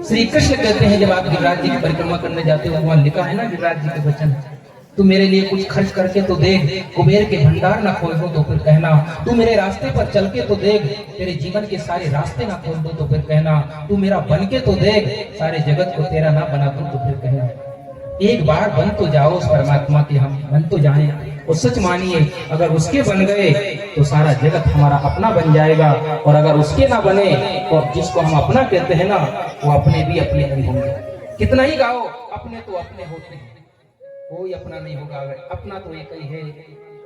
श्री कृष्ण कहते हैं जब आप गिरिराज जी की परिक्रमा करने जाते हो, वहां लिखा है ना गिरिराज जी के वचन, तू मेरे लिए कुछ खर्च करके तो देख, कुबेर के भंडार ना खोल दो तो फिर कहना, तू मेरे रास्ते पर चल के तो देख, तेरे जीवन के सारे रास्ते ना खोल दो तो फिर कहना, तू मेरा बन के तो देख, सारे जगत को तेरा ना बना दो तो फिर कहना। एक बार बन तो जाओ उस परमात्मा के, हम बन तो जाए और सच मानिए, अगर उसके बन गए तो सारा जगत हमारा अपना बन जाएगा, और अगर उसके ना बने तो जिसको हम अपना कहते हैं ना, वो अपने भी अपने नहीं होंगे। कितना ही गाओ, अपने तो अपने होते हैं, कोई अपना नहीं होगा। अपना तो एक ही है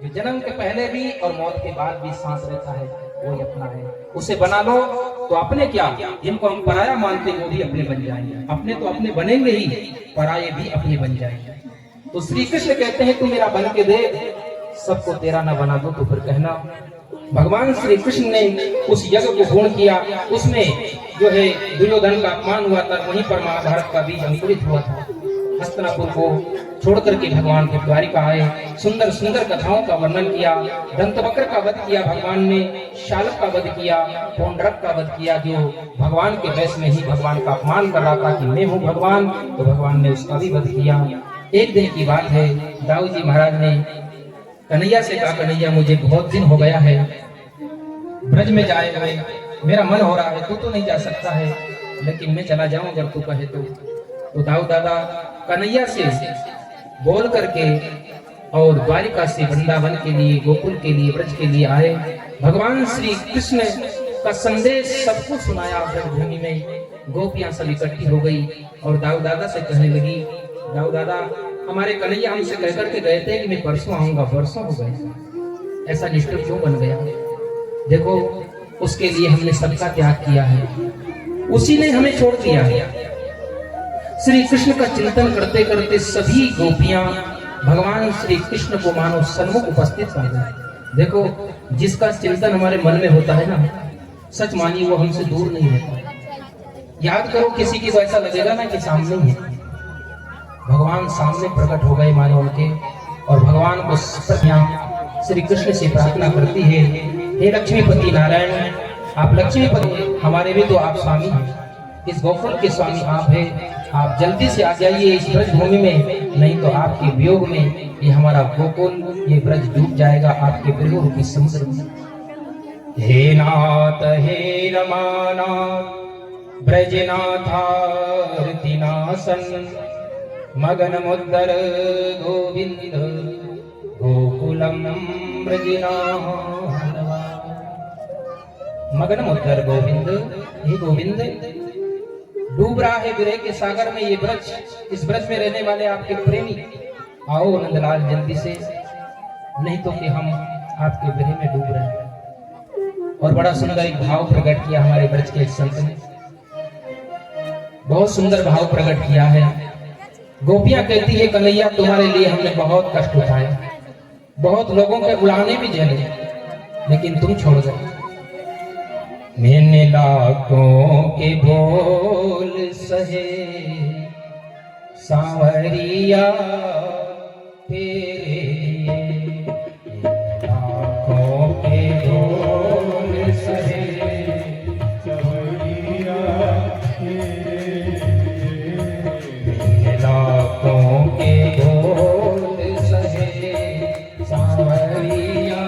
जो जन्म के पहले भी और मौत के बाद भी सांस रहता है, वही अपना है। उसे बना लो तो अपने क्या, जिनको हम पराया मानते हैं वो भी अपने बन जाएंगे। अपने तो अपने बनेंगे ही, पराये भी अपने बन जाएंगे। तो श्री कृष्ण कहते हैं तू मेरा बन के दे, सबको तेरा ना बना दो तो फिर कहना। भगवान श्री कृष्ण ने उस यज्ञ को पूर्ण किया, उसमें जो है दुर्योधन का अपमान हुआ था, वहीं पर महाभारत का बीज अंकुरित हुआ था। हस्तिनापुर को छोड़ करके भगवान के द्वारिका आए, सुंदर सुंदर कथाओं का वर्णन किया। दंतवक्र का वध किया भगवान ने, शालक का वध किया, पौंड्रक का वध किया, जो भगवान के वेश में ही भगवान का अपमान कर रहा था कि मैं हूँ भगवान, तो भगवान ने उसका भी वध किया। एक दिन की बात है, दाऊ जी महाराज ने कन्हैया से कहा, कन्हैया मुझे बहुत दिन हो गया है ब्रज में जाए हुए, मेरा मन हो रहा है, तू तो नहीं जा सकता है, लेकिन मैं चला जाऊं अगर तू कहे तो दाऊ दादा कन्हैया से बोल करके और द्वारिका से वृंदावन के लिए, गोकुल के लिए, ब्रज के लिए आए। भगवान श्री कृष्ण का संदेश सबको सुनाया। ब्रजभूमि में गोपियां सब इकट्ठी हो गई और दाऊ दादा से कहने लगी, दाऊ दादा हमारे कन्हैया हमसे कहकर के गए थे कि मैं परसों आऊंगा, वर्षों हो गए, ऐसा निष्ठुर क्यों बन गया? देखो उसके लिए हमने सबका त्याग किया है, उसी ने हमें छोड़ दिया है। श्री कृष्ण का चिंतन करते करते सभी गोपियां भगवान श्री कृष्ण को मानो सन्मुख उपस्थित कर गए। देखो जिसका चिंतन हमारे मन में होता है ना, सच मानिए वो हमसे दूर नहीं होता। याद करो किसी की तो ऐसा लगेगा ना कि सामने ही है, भगवान सामने प्रकट हो गए मानो उनके, और भगवान को श्री कृष्ण से प्रार्थना करती है, हे लक्ष्मीपति नारायण, आप लक्ष्मीपति, हमारे भी तो आप स्वामी हैं, इस गोकुल के स्वामी आप हैं, आप जल्दी से आ जाइए इस ब्रज भूमि में, नहीं तो आपके वियोग में ये हमारा गोकुल, ये ब्रज डूब जाएगा आपके वियोग रूपी समुद्र में। हे नाथ हे रमानाथ ब्रजनाथार्तिनाशन मगन मुद्दर गोविंद गोकुलम ब्रजनाथ। मगन मुद्दर गोविंद, हे गोविंद डूब रहा है विरह के सागर में ये ब्रज, इस ब्रज में रहने वाले आपके प्रेमी, आओ नंदलाल जल्दी से, नहीं तो कि हम आपके विरह में डूब रहे हैं। और बड़ा सुंदर एक भाव प्रकट किया हमारे ब्रज के एक संत ने, बहुत सुंदर भाव प्रकट किया है। गोपियां कहती है कन्हैया तुम्हारे लिए हमने बहुत कष्ट उठाए, बहुत लोगों के बुलाने भी झेले, लेकिन तुम छोड़ गए। मैंने लाखों के बोल सहे सांवरिया तेरे, लाखों के बोल सहे सांवरिया तेरे, लाखों के बोल सहे सांवरिया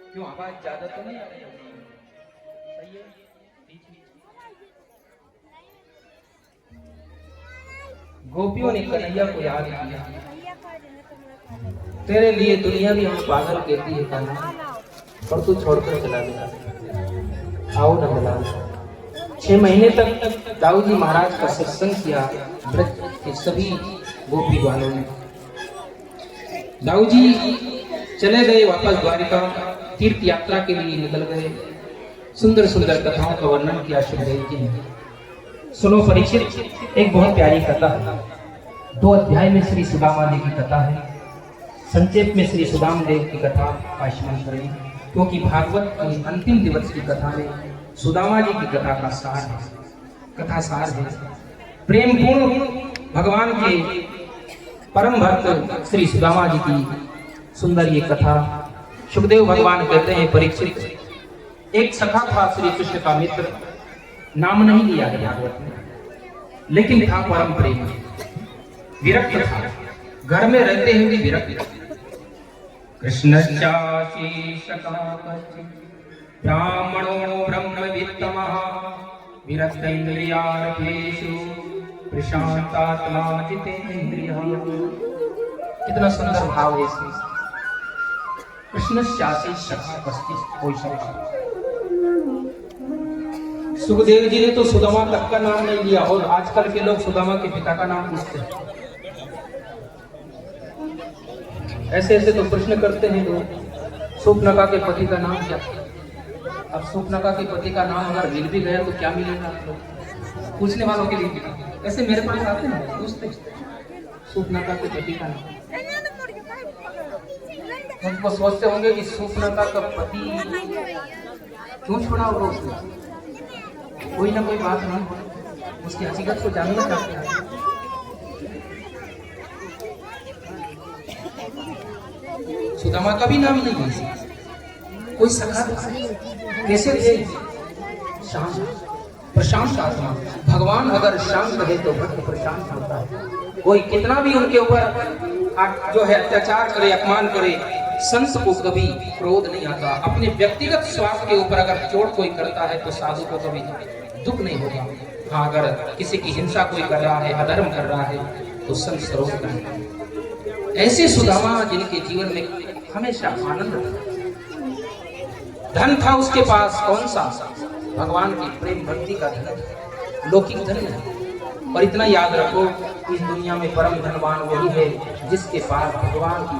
क्यों आवाज ज्यादा तो नहीं आ रही? सही है, बीच बीच। गोपियों ने कन्हैया को याद किया, तेरे लिए दुनिया भी हमें पागल कहती है कान्हा, पर तू छोड़कर चला गया। आओ नंदलाल। 6 महीने तक दाऊ जी महाराज का सत्संग किया ब्रज के सभी गोपी बालों ने। दाऊ जी चले गए वापस द्वारिका, तीर्थ यात्रा के लिए निकल गए। सुंदर सुंदर कथाओं का वर्णन किया सुखदेव जी ने। सुनो परीक्षित, एक बहुत प्यारी कथा है। 2 अध्याय में श्री सुदामा जी की कथा है। संक्षेप में श्री सुदाम देव की कथा आश्मन करें, क्योंकि भागवत की अंतिम दिवस की कथा में सुदामा जी की कथा का सार है, कथा सार है। प्रेम पूर्ण भगवान के परम भक्त श्री सुदामा जी की सुंदर ये कथा। सुखदेव भगवान कहते हैं, परीक्षित, एक सखा था श्री कृष्ण का मित्र, नाम नहीं लिया है भागवत में, लेकिन था परम प्रेम, विरक्त था, घर में रहते हुए विरक्त। ब्राह्मणो ब्रह्मवित्तमः विरक्तेन्द्रियार्थेषु प्रशांतात्मा जितेन्द्रियः। कितना सुंदर भाव है इसमें। कृष्णस्यासी सखा कश्चित्, कोई शब्द। सुखदेव जी ने तो सुदामा तक का नाम नहीं लिया, और आजकल के लोग सुदामा के पिता का नाम पूछते हैं। ऐसे ऐसे तो प्रश्न करते हैं लोग, शूर्पणखा के पति का नाम क्या? अब शूर्पणखा के पति का नाम अगर मिल भी गया तो क्या मिलेगा आप लोग? पूछने वालों के लिए ऐसे मेरे पास आते हैं, पूछते शूर्पणखा के पति का नाम। उनको सोचते होंगे कि शूर्पणखा का पति क्यों छोड़ा होगा उसने, कोई ना कोई बात नहीं, उसकी हकीकत को जानना चाहते हैं। सुदामा का भी नाम नहीं है, कोई सखा कैसे थे? शांत, प्रशांत आत्मा। भगवान अगर शांत रहे तो भक्त प्रशांत होता है। कोई कितना भी उनके ऊपर जो है अत्याचार करे, अपमान करे, संत को कभी क्रोध नहीं आता। अपने व्यक्तिगत स्वार्थ के ऊपर अगर चोट कोई करता है तो साधु को कभी दुख नहीं होगा। हाँ, अगर किसी की हिंसा कोई कर रहा है, अधर्म कर रहा है, तो संत सरोज नहीं। ऐसे सुदामा जिनके जीवन में हमेशा आनंद था, धन था उसके पास, कौन सा? भगवान की प्रेम भक्ति का धन, लौकिक धन है। और इतना याद रखो, इस दुनिया में परम धनवान वही है जिसके पास भगवान की